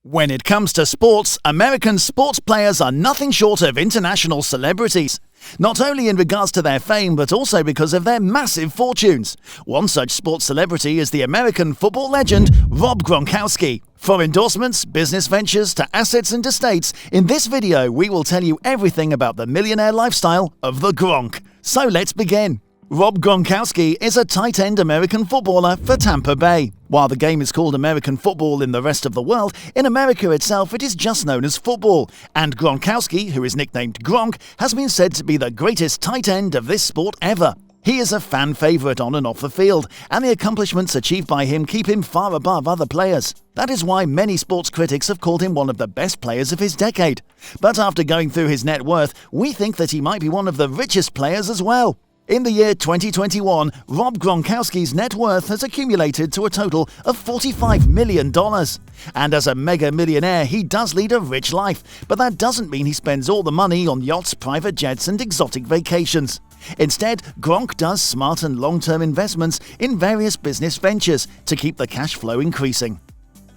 When it comes to sports, American sports players are nothing short of international celebrities. Not only in regards to their fame, but also because of their massive fortunes. One such sports celebrity is the American football legend, Rob Gronkowski. From endorsements, business ventures, to assets and estates, in this video we will tell you everything about the millionaire lifestyle of the Gronk. So let's begin. Rob Gronkowski is a tight-end American footballer for Tampa Bay. While the game is called American football in the rest of the world, in America itself it is just known as football. And Gronkowski, who is nicknamed Gronk, has been said to be the greatest tight end of this sport ever. He is a fan favourite on and off the field, and the accomplishments achieved by him keep him far above other players. That is why many sports critics have called him one of the best players of his decade. But after going through his net worth, we think that he might be one of the richest players as well. In the year 2021, Rob Gronkowski's net worth has accumulated to a total of $45 million. And as a mega millionaire, he does lead a rich life, but that doesn't mean he spends all the money on yachts, private jets and exotic vacations. Instead, Gronk does smart and long-term investments in various business ventures to keep the cash flow increasing.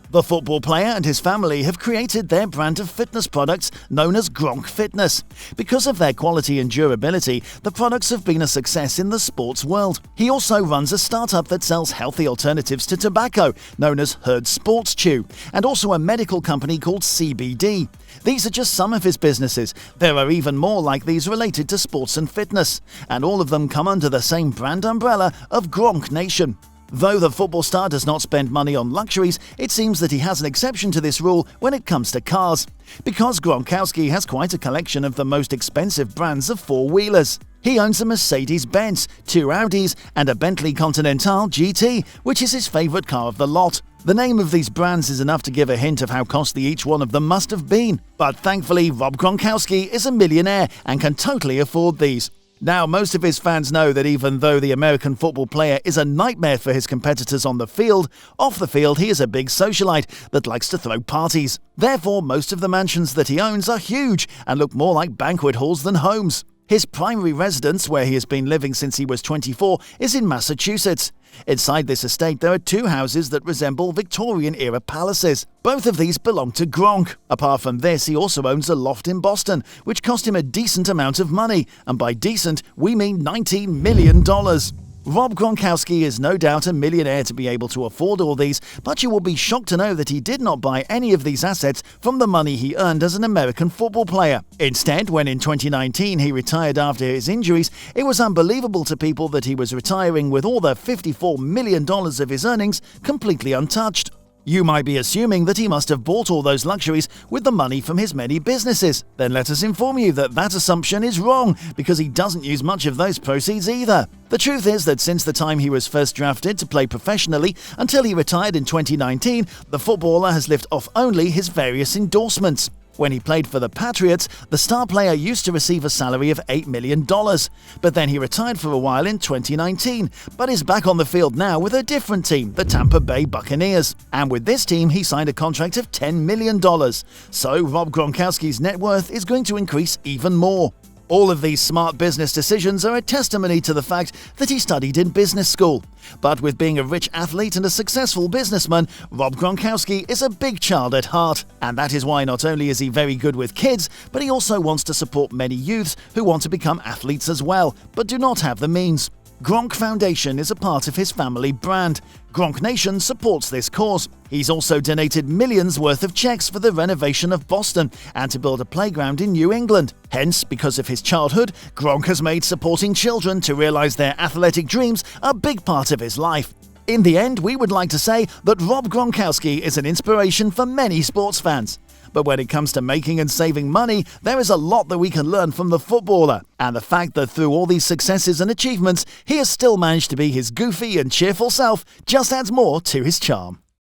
The football player and his family have created their brand of fitness products known as Gronk Fitness. Because of their quality and durability, the products have been a success in the sports world. He also runs a startup that sells healthy alternatives to tobacco, known as Herd Sports Chew, and also a medical company called CBD. These are just some of his businesses. There are even more like these related to sports and fitness, and all of them come under the same brand umbrella of Gronk Nation. Though the football star does not spend money on luxuries, it seems that he has an exception to this rule when it comes to cars. Because Gronkowski has quite a collection of the most expensive brands of four-wheelers. He owns a Mercedes-Benz, 2 Audis, and a Bentley Continental GT, which is his favourite car of the lot. The name of these brands is enough to give a hint of how costly each one of them must have been. But thankfully, Rob Gronkowski is a millionaire and can totally afford these. Now, most of his fans know that even though the American football player is a nightmare for his competitors on the field, off the field he is a big socialite that likes to throw parties. Therefore, most of the mansions that he owns are huge and look more like banquet halls than homes. His primary residence, where he has been living since he was 24, is in Massachusetts. Inside this estate there are 2 houses that resemble Victorian-era palaces. Both of these belong to Gronk. Apart from this, he also owns a loft in Boston, which cost him a decent amount of money, and by decent, we mean $19 million. Rob Gronkowski is no doubt a millionaire to be able to afford all these, but you will be shocked to know that he did not buy any of these assets from the money he earned as an American football player. Instead, when in 2019 he retired after his injuries, it was unbelievable to people that he was retiring with all the $54 million of his earnings completely untouched. You might be assuming that he must have bought all those luxuries with the money from his many businesses. Then let us inform you that that assumption is wrong, because he doesn't use much of those proceeds either. The truth is that since the time he was first drafted to play professionally until he retired in 2019, the footballer has lived off only his various endorsements. When he played for the Patriots, the star player used to receive a salary of $8 million, but then he retired for a while in 2019, but is back on the field now with a different team, the Tampa Bay Buccaneers. And with this team, he signed a contract of $10 million. So Rob Gronkowski's net worth is going to increase even more. All of these smart business decisions are a testimony to the fact that he studied in business school. But with being a rich athlete and a successful businessman, Rob Gronkowski is a big child at heart. And that is why not only is he very good with kids, but he also wants to support many youths who want to become athletes as well, but do not have the means. Gronk Foundation is a part of his family brand. Gronk Nation supports this cause. He's also donated millions worth of checks for the renovation of Boston and to build a playground in New England. Hence, because of his childhood, Gronk has made supporting children to realize their athletic dreams a big part of his life. In the end, we would like to say that Rob Gronkowski is an inspiration for many sports fans. But when it comes to making and saving money, there is a lot that we can learn from the footballer. And the fact that through all these successes and achievements, he has still managed to be his goofy and cheerful self just adds more to his charm.